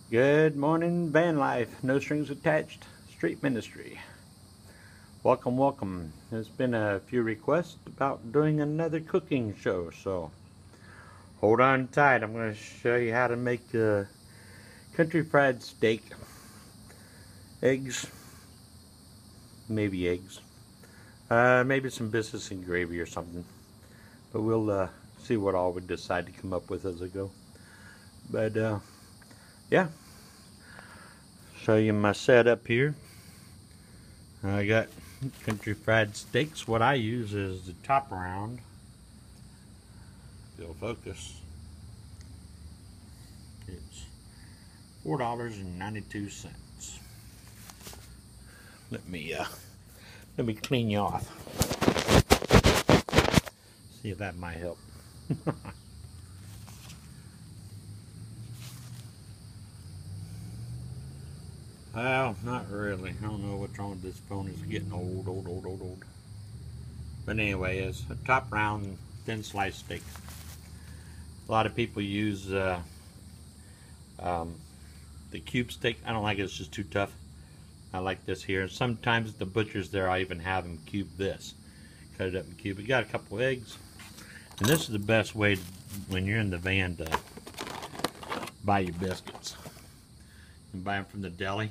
Good morning, van life, no strings attached, street ministry. Welcome, welcome. There's been a few requests about doing another cooking show, so hold on tight. I'm going to show you how to make a country fried steak, eggs, maybe some biscuits and gravy or something. But we'll see what all we decide to come up with as I go. But yeah, show you my setup here. I got country fried steaks. What I use is the Top Round. If it'll focus. It's $4.92. Let me clean you off. See if that might help. Well, not really. I don't know what's wrong with this phone. It's getting old. But anyway, it's a Top Round thin sliced steak. A lot of people use the cube steak. I don't like it. It's just too tough. I like this here. Sometimes at the butcher's there, I even have them cube this. Cut it up and cube. We got a couple eggs. And this is the best way when you're in the van to buy your biscuits. You can buy them from the deli.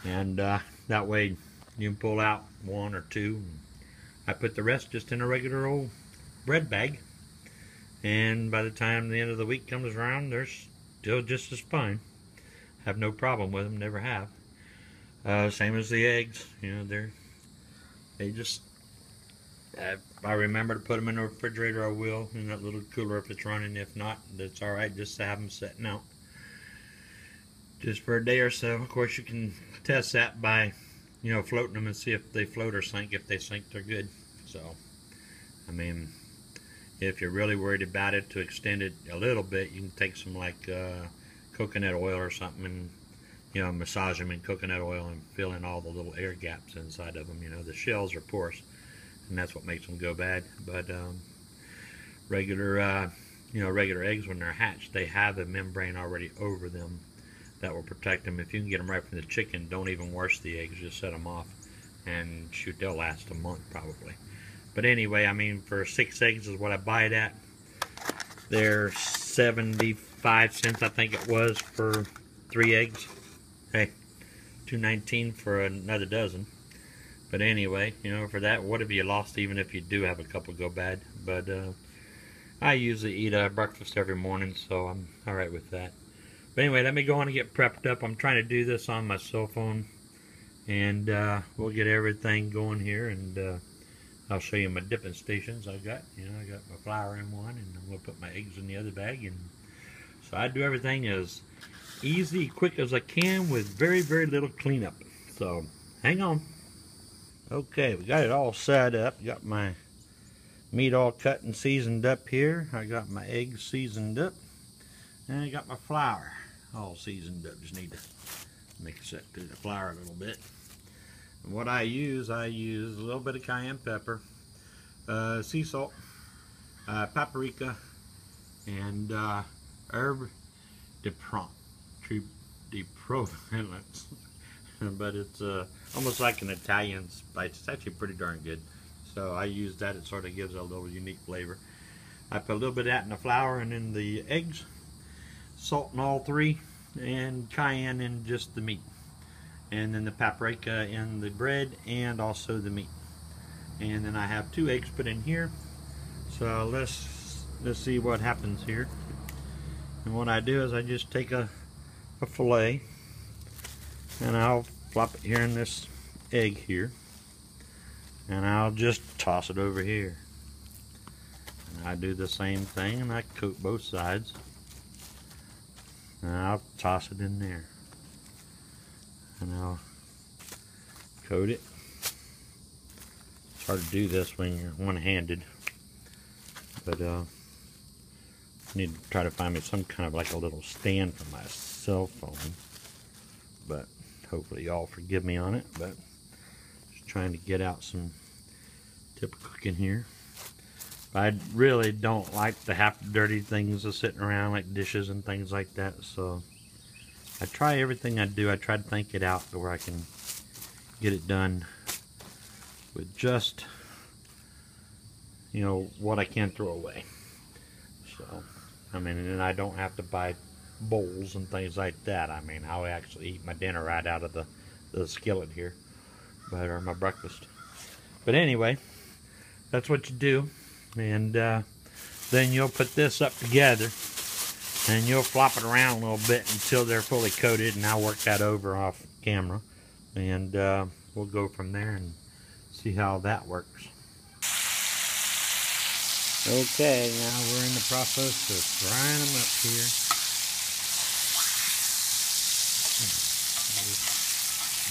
And that way you can pull out one or two. I put the rest just in a regular old bread bag. And by the time the end of the week comes around, they're still just as fine. Have no problem with them, never have. Same as the eggs, you know, they just, if I remember to put them in the refrigerator, I will, in that little cooler if it's running. If not, that's alright just to have them setting out just for a day or so. Of course, you can test that by, you know, floating them and see if they float or sink. If they sink, they're good. So, I mean, if you're really worried about it, to extend it a little bit, you can take some like coconut oil or something and, you know, massage them in coconut oil and fill in all the little air gaps inside of them. You know, the shells are porous, and that's what makes them go bad. But regular eggs, when they're hatched, they have a membrane already over them that will protect them. If you can get them right from the chicken, don't even wash the eggs, just set them off, and shoot, they'll last a month probably. But anyway, I mean, for 6 eggs is what I buy it at. They're 75 cents, I think it was, for 3 eggs. Hey, $2.19 for another dozen. But anyway, you know, for that, what have you lost even if you do have a couple go bad? But I usually eat breakfast every morning, so I'm alright with that. But anyway, let me go on and get prepped up. I'm trying to do this on my cell phone. And we'll get everything going here, and I'll show you my dipping stations I got. You know, I got my flour in one, and I'm going to put my eggs in the other bag. And so I do everything as easy, quick as I can with very, very little cleanup. So hang on. Okay, we got it all set up. Got my meat all cut and seasoned up here. I got my eggs seasoned up. And I got my flour all seasoned up. Just need to mix that through the flour a little bit. And what I use a little bit of cayenne pepper, sea salt, paprika, and herb de Provence. But it's almost like an Italian spice. It's actually pretty darn good. So I use that. It sort of gives it a little unique flavor. I put a little bit of that in the flour and in the eggs. Salt in all 3, and cayenne in just the meat, and then the paprika in the bread and also the meat. And then I have 2 eggs put in here. So let's see what happens here. And what I do is I just take a fillet and I'll flop it here in this egg here, and I'll just toss it over here. And I do the same thing, and I coat both sides. And I'll toss it in there, and I'll coat it. It's hard to do this when you're one-handed, but I need to try to find me some kind of like a little stand for my cell phone. But hopefully y'all forgive me on it. But just trying to get out some tip of cooking here. I really don't like the half dirty things that's sitting around like dishes and things like that, so I try everything I do. I try to think it out to where I can get it done with just, you know, what I can throw away. So, I mean, and I don't have to buy bowls and things like that. I mean, I'll actually eat my dinner right out of the skillet here, or my breakfast. But anyway, that's what you do, and then you'll put this up together, and you'll flop it around a little bit until they're fully coated, and I'll work that over off camera, and we'll go from there and see how that works. Okay, now we're in the process of frying them up here.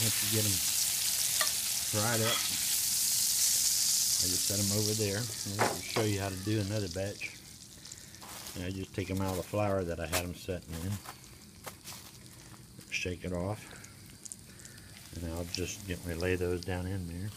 Once you get them fried up, I just set them over there. I'll show you how to do another batch. And I just take them out of the flour that I had them setting in. Shake it off. And I'll just gently lay those down in there.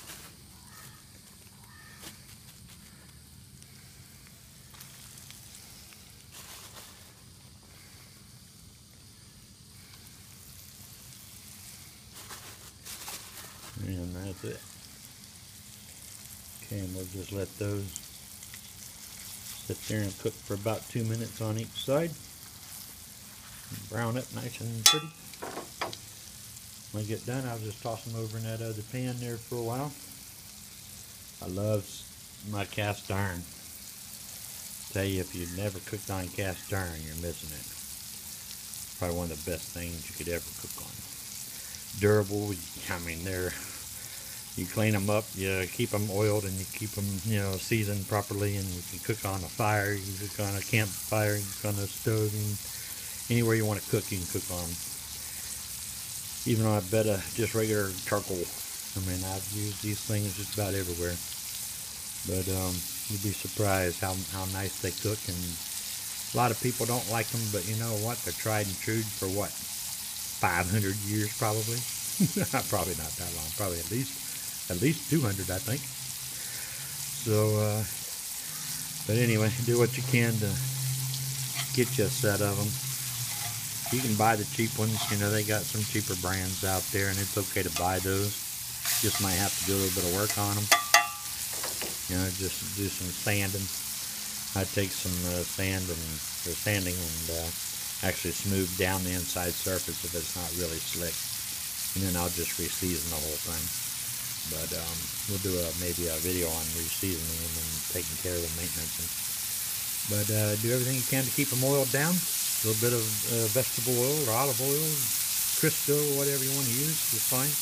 And that's it. Okay, and we'll just let those sit there and cook for about 2 minutes on each side. Brown up nice and pretty. When I get done, I'll just toss them over in that other pan there for a while. I love my cast iron. Tell you, if you've never cooked on cast iron, you're missing it. Probably one of the best things you could ever cook on. Durable. I mean, you clean them up, you keep them oiled, and you keep them, you know, seasoned properly, and you can cook on a fire, you can cook on a campfire, you can cook on a stove, and anywhere you want to cook, you can cook on them. Even on a bed of just regular charcoal. I mean, I've used these things just about everywhere. But you'd be surprised how nice they cook, and a lot of people don't like them, but you know what? They're tried and true for what? 500 years probably. Probably not that long. Probably at least 200, I think. So, but anyway, do what you can to get you a set of them. You can buy the cheap ones. You know, they got some cheaper brands out there, and it's okay to buy those. Just might have to do a little bit of work on them. You know, just do some sanding. I take some sanding and actually smooth down the inside surface if it's not really slick, and then I'll just re-season the whole thing. But we'll do maybe a video on re-seasoning them and taking care of the maintenance. But do everything you can to keep them oiled down. A little bit of vegetable oil or olive oil, Crisco, whatever you want to use is fine.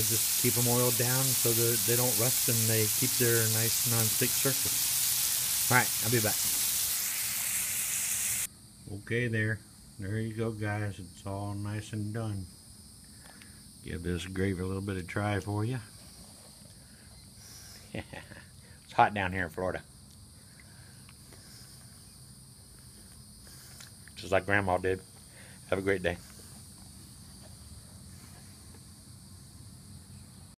Just keep them oiled down so that they don't rust and they keep their nice non-stick surface. Alright, I'll be back. Okay, there you go, guys. It's all nice and done. Give this gravy a little bit of try for you. It's hot down here in Florida. Just like Grandma did. Have a great day.